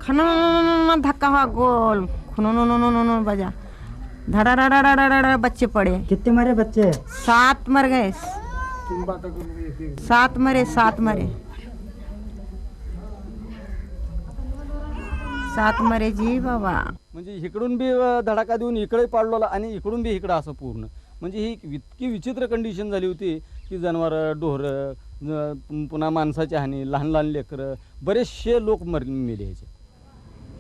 खनन धक्का हुआ गोल खनन बजा धड़ाधड़ बच्चे पड़े। कितने मरे बच्चे? 7 मर गए। 7 मरे 7 मरे 7 मरे जी बाबा. म्हणजे इकडून बी धडाका देऊन इकडे पाडलो आणि इकडून बी इकडं असं पूर्ण म्हणजे ही इतकी विचित्र कंडिशन झाली होती की जनावरं ढोरं पुन्हा माणसाची हानी लहान लहान लेकरं बरेचसे लोक मेले ह्याचे.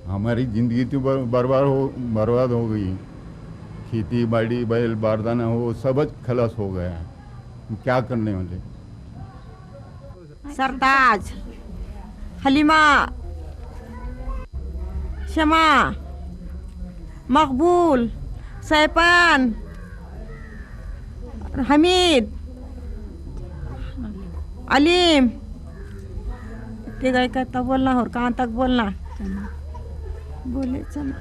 हमारी ज़िंदगी तो बर्बाद हो गई. खेती बाड़ी बैल बारदाना हो सब खलास हो गया. क्या करने वाले? सरताज, हलीमा, शमा, मकबूल, सैपान, हमीद, अलीम. ते काय करता बोलना और कहाँ तक बोलना बोले चला.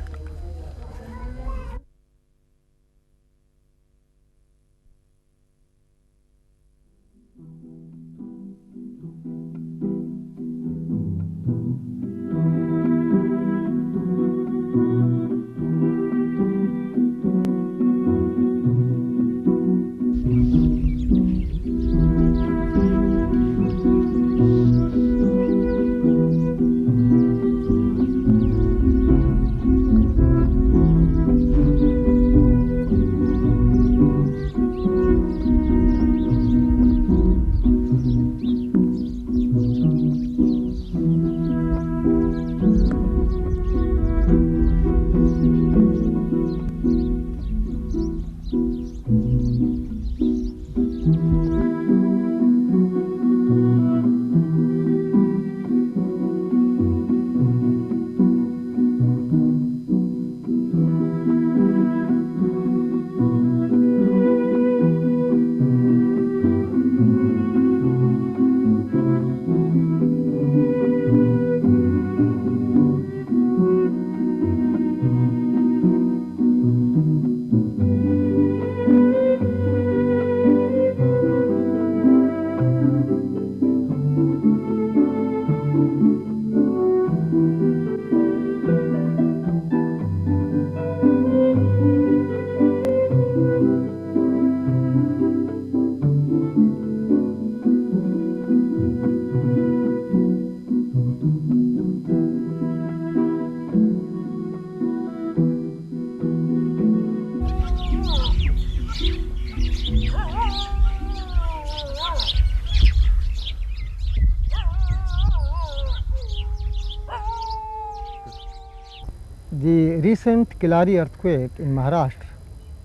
The recent Kilari earthquake in Maharashtra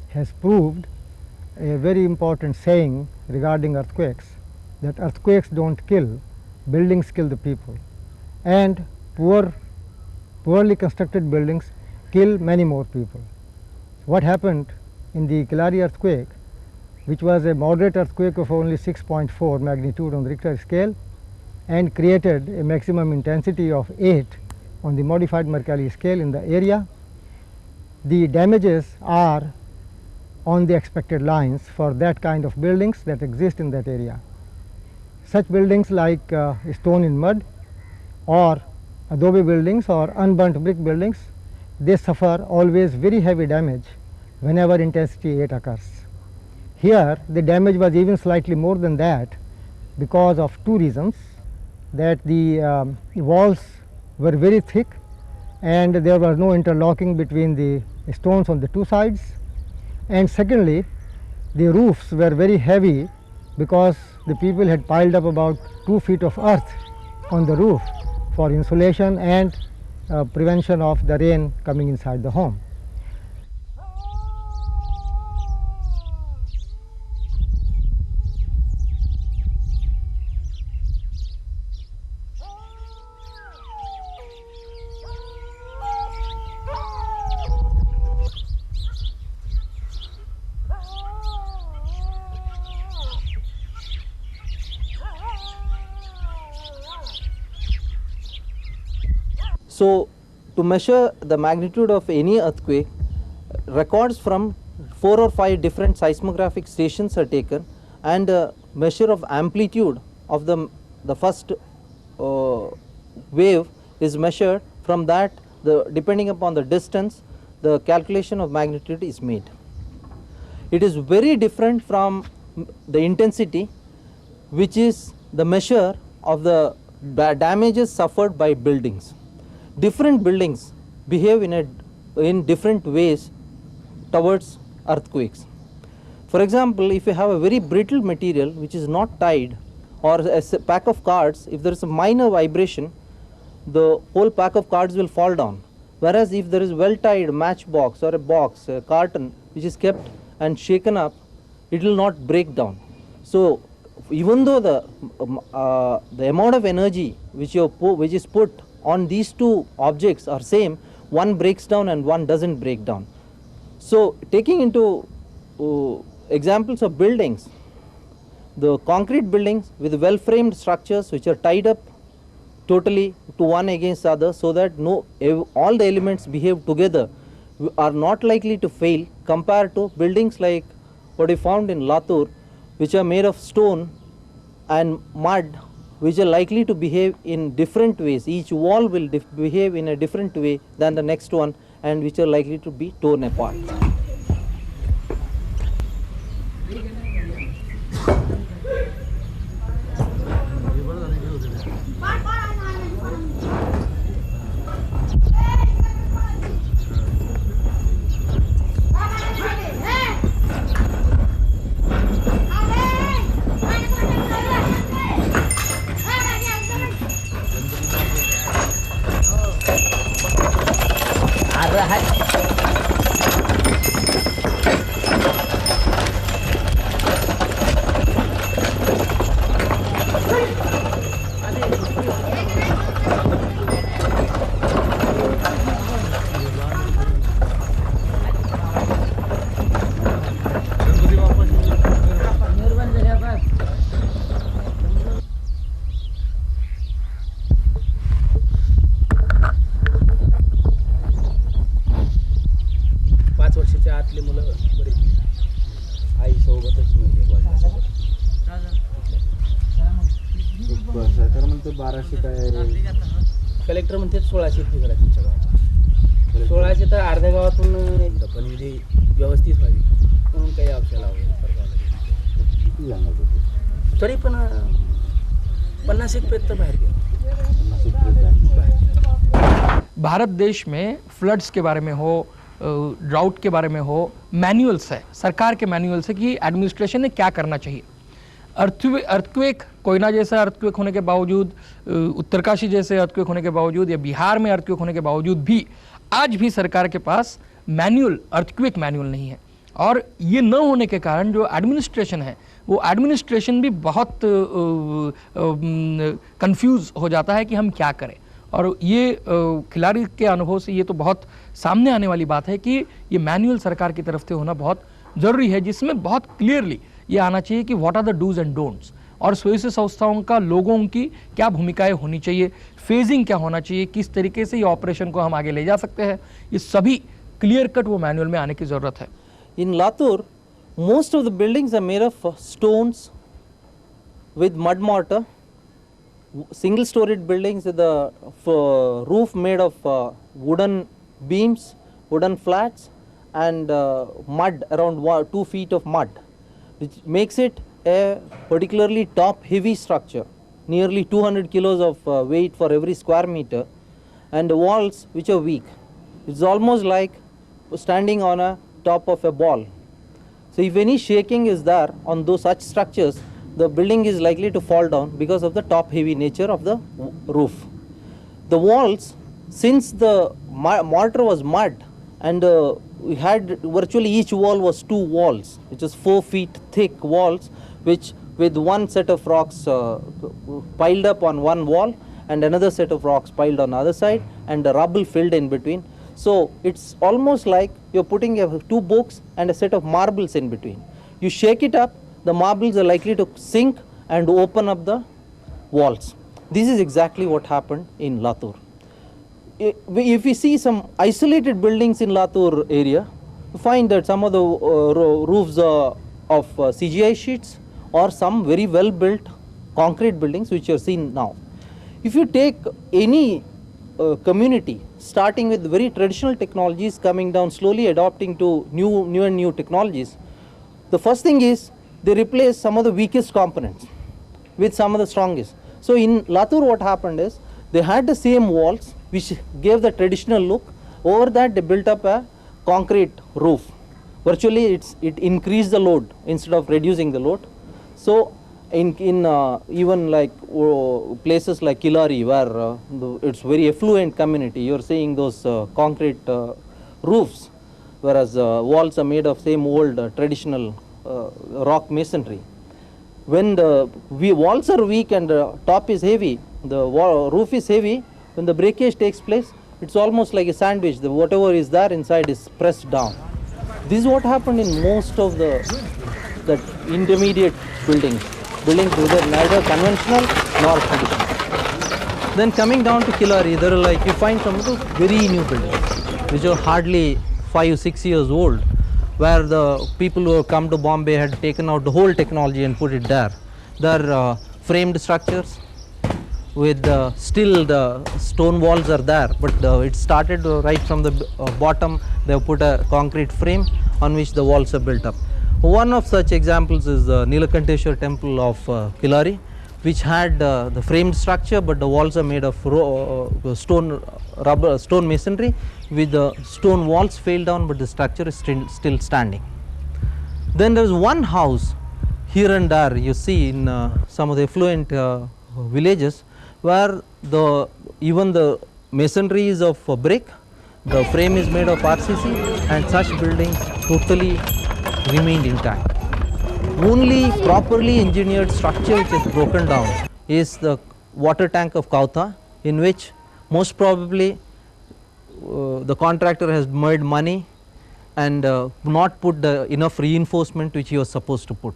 has proved a very important saying regarding earthquakes, that earthquakes don't kill, buildings kill the people, and poorly constructed buildings kill many more people. What happened in the Kilari earthquake, which was a moderate earthquake of only 6.4 magnitude on the Richter scale and created a maximum intensity of 8 on the modified Mercalli scale in the area, the damages are on the expected lines for that kind of buildings that exist in that area. Such buildings like stone in mud or adobe buildings or unburnt brick buildings, they suffer always very heavy damage whenever intensity 8 occurs. Here the damage was even slightly more than that because of two reasons: that the walls were very thick and there was no interlocking between the stones on the two sides, and secondly the roofs were very heavy because the people had piled up about 2 feet of earth on the roof for insulation and prevention of the rain coming inside the home. So, to measure the magnitude of any earthquake, records from 4 or 5 different seismographic stations are taken, and a measure of amplitude of the first wave is measured From that, depending upon the distance, the calculation of magnitude is made. It is very different from the intensity, which is the measure of the damages suffered by buildings. Different buildings behave in different ways towards earthquakes. For example, if you have a very brittle material which is not tied, or a pack of cards, if there is a minor vibration, the whole pack of cards will fall down. Whereas if there is well tied matchbox or a box, a carton which is kept and shaken up, it will not break down. So even though the amount of energy which is put on these two objects are same, one breaks down and one doesn't break down. So taking into examples of buildings, the concrete buildings with well framed structures which are tied up totally to one against the other, so that all the elements behave together, are not likely to fail, compared to buildings like what we found in Latur, which are made of stone and mud, which are likely to behave in different ways. Each wall will behave in a different way than the next one, and which are likely to be torn apart. आतले मुलं बरेच आईसोबतच म्हणजे बोलण्यासोबत सरकार म्हणतो 1200 काय collector म्हणते 1600 फी करा तुमच्या गावाची 1600 तर अर्ध्या गावातून पण विधी व्यवस्थित व्हावी म्हणून काही आवश्यक लावलं सरकारला तरी पण 50 पर्यंत बाहेर गेलं भारत देश में फ्लड्स के बारे में हो, ड्राउट के बारे में हो, मैनुअल्स है, सरकार के मैनुअल्स है कि एडमिनिस्ट्रेशन ने क्या करना चाहिए। अर्थक्वेक, कोयना जैसा अर्थक्वेक होने के बावजूद, उत्तरकाशी जैसे अर्थक्वेक होने के बावजूद, या बिहार में अर्थक्वेक होने के बावजूद भी आज भी सरकार के पास मैनुअल, अर्थक्वेक मैनुअल नहीं है। और ये न होने के कारण जो एडमिनिस्ट्रेशन है वो एडमिनिस्ट्रेशन भी बहुत कंफ्यूज हो जाता है कि हम क्या करें। और ये खिलाड़ी के अनुभव से ये तो बहुत सामने आने वाली बात है कि ये मैनुअल सरकार की तरफ से होना बहुत ज़रूरी है, जिसमें बहुत क्लियरली ये आना चाहिए कि what are the do's and don'ts, और स्वयं संस्थाओं का लोगों की क्या भूमिकाएं होनी चाहिए, फेजिंग क्या होना चाहिए, किस तरीके से ये ऑपरेशन को हम आगे ले जा सकते हैं, ये सभी क्लियर कट वो मैनुअल में आने की ज़रूरत है। In Latur, most of the buildings are made of stones with mud mortar, single storied buildings with the roof made of wooden beams, wooden flats, and mud, around 2 feet of mud, which makes it a particularly top heavy structure, nearly 200 kilos of weight for every square meter, and the walls which are weak. It's almost like standing on a top of a ball. So if any shaking is there on those such structures, the building is likely to fall down because of the top heavy nature of the roof. The walls, since the mortar was mud, and we had virtually each wall was 2 walls, which is 4 feet thick walls, which with one set of rocks piled up on one wall and another set of rocks piled on the other side, and the rubble filled in between. So it's almost like you're putting 2 books and a set of marbles in between. You shake it up, the marbles are likely to sink and open up the walls. This is exactly what happened in Latur. If we see some isolated buildings in Latur area, you find that some of the roofs are of CGI sheets, or some very well built concrete buildings which you are seen now. If you take any community, starting with very traditional technologies, coming down slowly, adopting to new technologies. The first thing is they replace some of the weakest components with some of the strongest. So in Latur, what happened is they had the same walls which gave the traditional look. Over that, they built up a concrete roof. Virtually, it increased the load instead of reducing the load. So in even like places like Kilari, where it's very affluent community, you're seeing those concrete roofs, whereas walls are made of same old traditional rock masonry. When the walls are weak and the top is heavy, the roof is heavy, when the breakage takes place, it's almost like a sandwich. Whatever is there inside is pressed down. This is what happened in most of the intermediate buildings either neither conventional nor traditional. Then coming down to Kilari, there are like you find some of those very new buildings which are hardly 5-6 years old, where the people who have come to Bombay had taken out the whole technology and put it there. There are framed structures with still the stone walls are there, but it started right from the bottom. They have put a concrete frame on which the walls are built up. One of such examples is the Nilakanteshwar temple of Kilari, which had the framed structure, but the walls are made of stone masonry, with the stone walls fell down, but the structure is still standing. Then there is one house here and there you see in some of the affluent villages, where even the masonry is of brick, the frame is made of RCC, and such buildings totally remained intact. Only properly engineered structure which is broken down is the water tank of Kautha, in which most probably the contractor has made money and not put the enough reinforcement which he was supposed to put.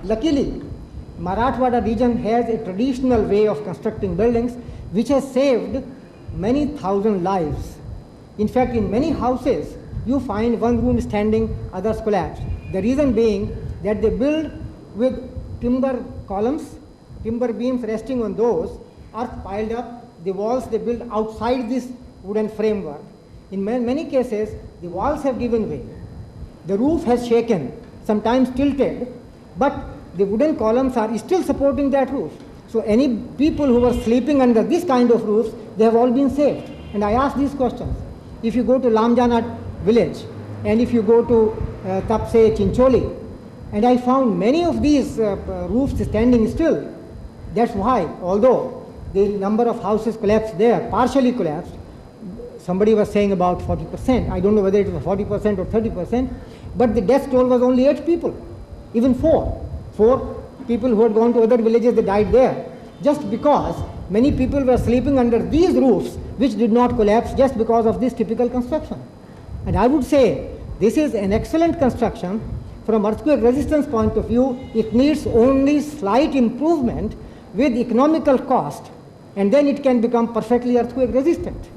Luckily, Marathwada region has a traditional way of constructing buildings which has saved many thousand lives. In fact, in many houses, you find one room standing, others collapsed. The reason being that they build with timber columns, timber beams resting on those, earth piled up, the walls they build outside this wooden framework. In many cases, the walls have given way. The roof has shaken, sometimes tilted, but the wooden columns are still supporting that roof. So any people who were sleeping under this kind of roofs, they have all been saved. And I ask these questions. If you go to Lamjana village, and if you go to Tapse, Chincholi, and I found many of these roofs standing still. That's why, although the number of houses collapsed there, partially collapsed, somebody was saying about 40%. I don't know whether it was 40% or 30%, but the death toll was only 8 people, even 4 people who had gone to other villages, they died there, just because many people were sleeping under these roofs which did not collapse just because of this typical construction. And I would say this is an excellent construction from earthquake resistance point of view. It needs only slight improvement with economical cost, and then it can become perfectly earthquake resistant.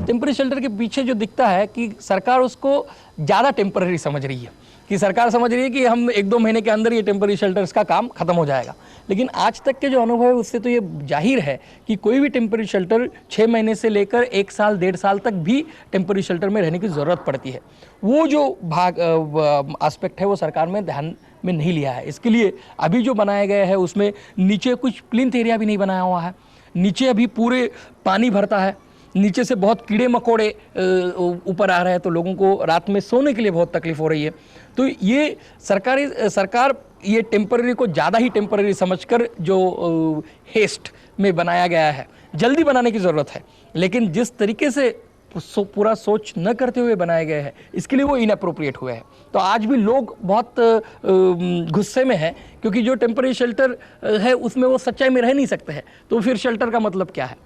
Temporary shelter के पीछे जो दिखता है कि सरकार उसको ज़्यादा temporary समझ रही है, कि सरकार समझ रही है कि हम 1-2 महीने के अंदर ये टेम्पररी शेल्टर्स का काम खत्म हो जाएगा। लेकिन आज तक के जो अनुभव है उससे तो ये जाहिर है कि कोई भी टेम्पररी शेल्टर 6 महीने से लेकर 1 साल 1.5 साल तक भी टेम्पररी शेल्टर में रहने की ज़रूरत पड़ती है। वो जो एस्पेक्ट है वो सरकार में ध्यान में नहीं लिया है। इसके लिए अभी जो बनाया गया है उसमें नीचे कुछ प्लिंथ एरिया भी नहीं बनाया हुआ है, नीचे अभी पूरे पानी भरता है, नीचे से बहुत कीड़े मकोड़े ऊपर आ रहे हैं, तो लोगों को रात में सोने के लिए बहुत तकलीफ हो रही है। तो ये सरकार ये टेम्पररी को ज़्यादा ही टेम्पररी समझकर जो हेस्ट में बनाया गया है, जल्दी बनाने की ज़रूरत है, लेकिन जिस तरीके से पूरा सोच न करते हुए बनाए गए हैं इसके लिए वो इनअप्रोप्रिएट हुए हैं। तो आज भी लोग बहुत गुस्से में हैं, क्योंकि जो टेम्पररी शेल्टर है उसमें वो सच्चाई में रह नहीं सकते हैं, तो फिर शेल्टर का मतलब क्या है।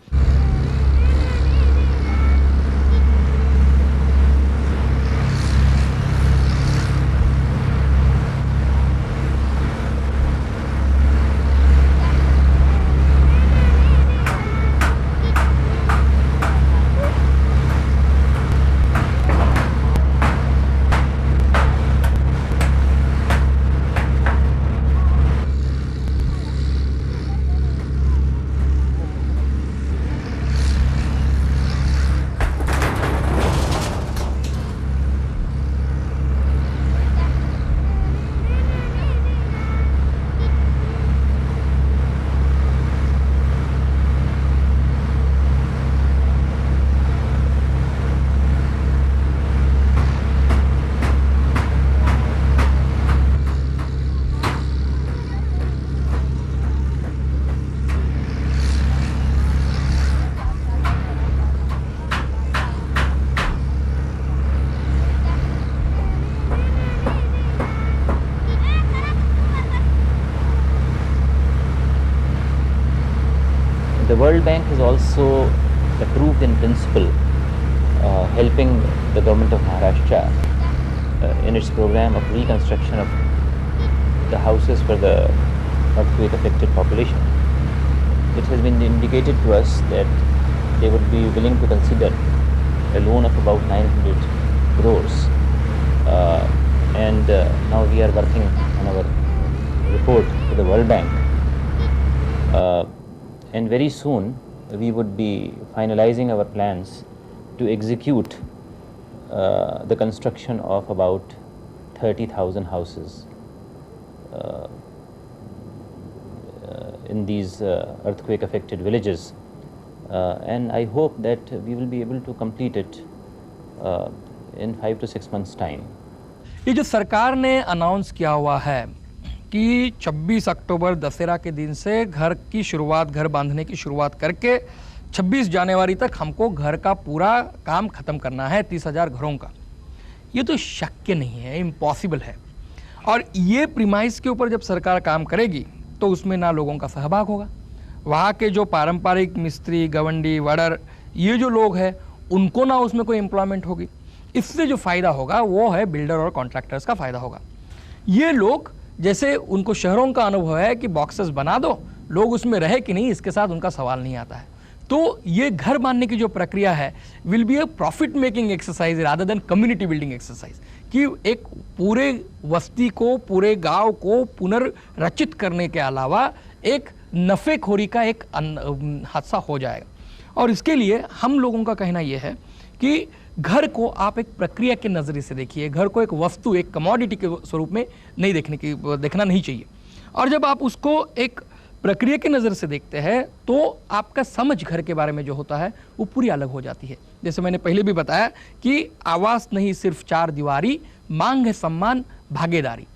The World Bank has also approved in principle helping the government of Maharashtra in its program of reconstruction of the houses for the earthquake affected population. It has been indicated to us that they would be willing to consider a loan of about 900 crores and now we are working on our report to the World Bank. And very soon we would be finalizing our plans to execute the construction of about 30,000 houses in these earthquake affected villages and I hope that we will be able to complete it in 5 to 6 months time. ये जो सरकार ने announce किया हुआ है कि 26 अक्टूबर दशहरा के दिन से घर की शुरुआत, घर बांधने की शुरुआत करके 26 जनवरी तक हमको घर का पूरा काम ख़त्म करना है 30,000 घरों का, ये तो शक्य नहीं है, इम्पॉसिबल है। और ये प्रीमाइस के ऊपर जब सरकार काम करेगी तो उसमें ना लोगों का सहभाग होगा, वहाँ के जो पारंपरिक मिस्त्री, गवंडी, वडर, ये जो लोग हैं उनको ना उसमें कोई एम्प्लॉयमेंट होगी। इससे जो फ़ायदा होगा वो है बिल्डर और कॉन्ट्रैक्टर्स का फ़ायदा होगा। ये लोग जैसे उनको शहरों का अनुभव है कि बॉक्सेस बना दो, लोग उसमें रहे कि नहीं इसके साथ उनका सवाल नहीं आता है। तो ये घर बांधने की जो प्रक्रिया है will be A profit making exercise rather than community building exercise, कि एक पूरे बस्ती को, पूरे गांव को पुनर्रचित करने के अलावा एक नफ़ेखोरी का एक हादसा हो जाएगा। और इसके लिए हम लोगों का कहना यह है कि घर को आप एक प्रक्रिया के नज़रिए से देखिए, घर को एक वस्तु, एक कमोडिटी के स्वरूप में नहीं देखना नहीं चाहिए। और जब आप उसको एक प्रक्रिया की नज़र से देखते हैं तो आपका समझ घर के बारे में जो होता है वो पूरी अलग हो जाती है। जैसे मैंने पहले भी बताया कि आवास नहीं सिर्फ चार दीवारी, मांग है सम्मान, भागीदारी।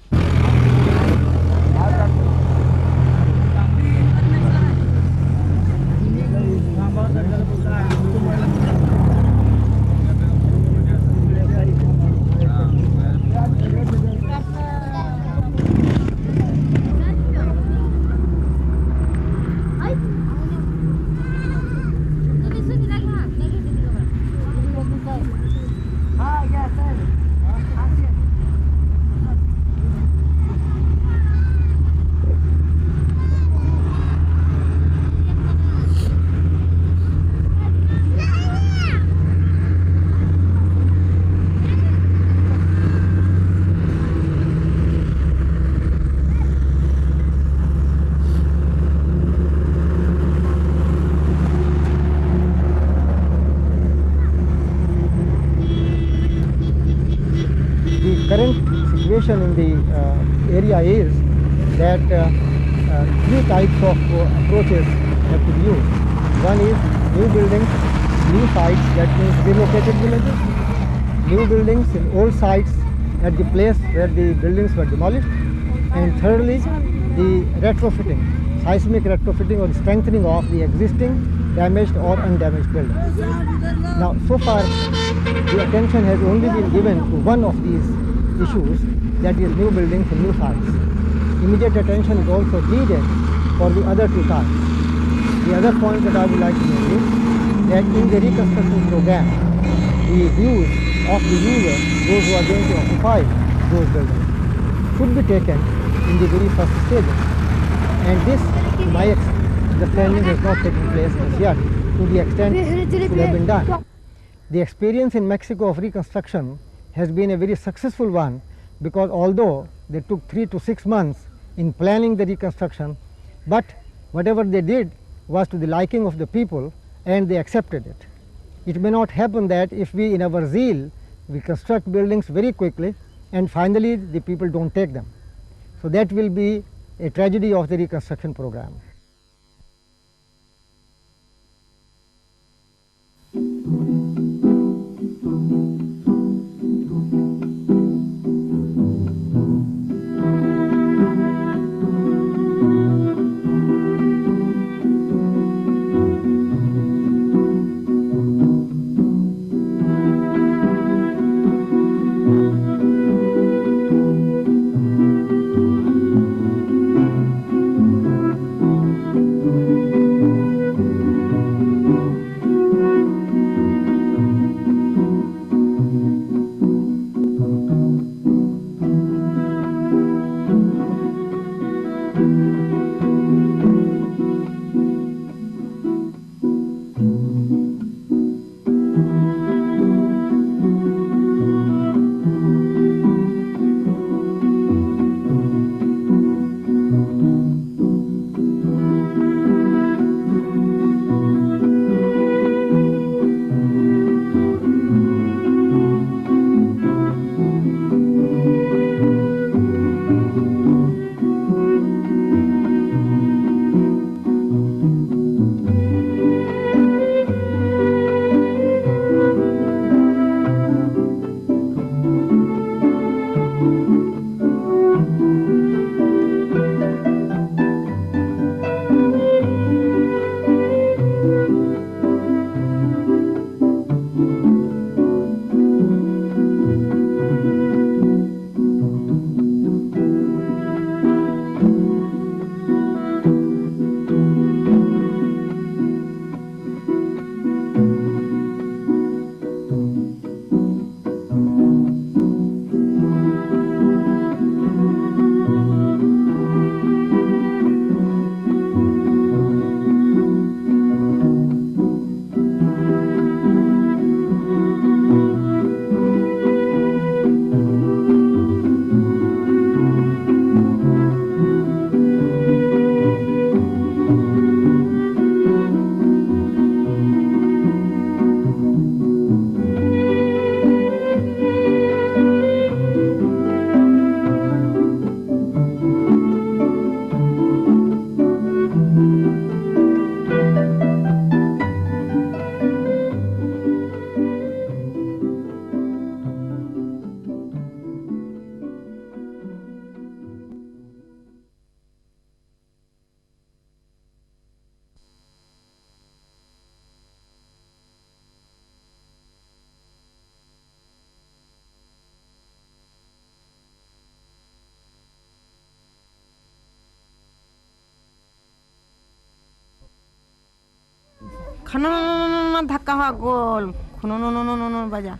Current situation in the area is that three types of approaches have to be used. One is new buildings, new sites, that means relocated villages, new buildings in old sites at the place where the buildings were demolished, and thirdly the retrofitting, seismic retrofitting or strengthening of the existing damaged or undamaged buildings. Now so far the attention has only been given to one of these issues, that is new buildings and new sites. Immediate attention is also needed for the other two types. The other point that I would like to make is that in the reconstruction program, the views of the users, those who are going to occupy those buildings, should be taken in the very first stages. And this, to my understanding, has not taken place as yet to the extent it should have been done. The experience in Mexico of reconstruction has been a very successful one, because although they took 3 to 6 months in planning the reconstruction, but whatever they did was to the liking of the people and they accepted it. It may not happen that if we in our zeal we construct buildings very quickly and finally the people don't take them. So that will be a tragedy of the reconstruction program. खन धक्का हुआ गोल खुन बजा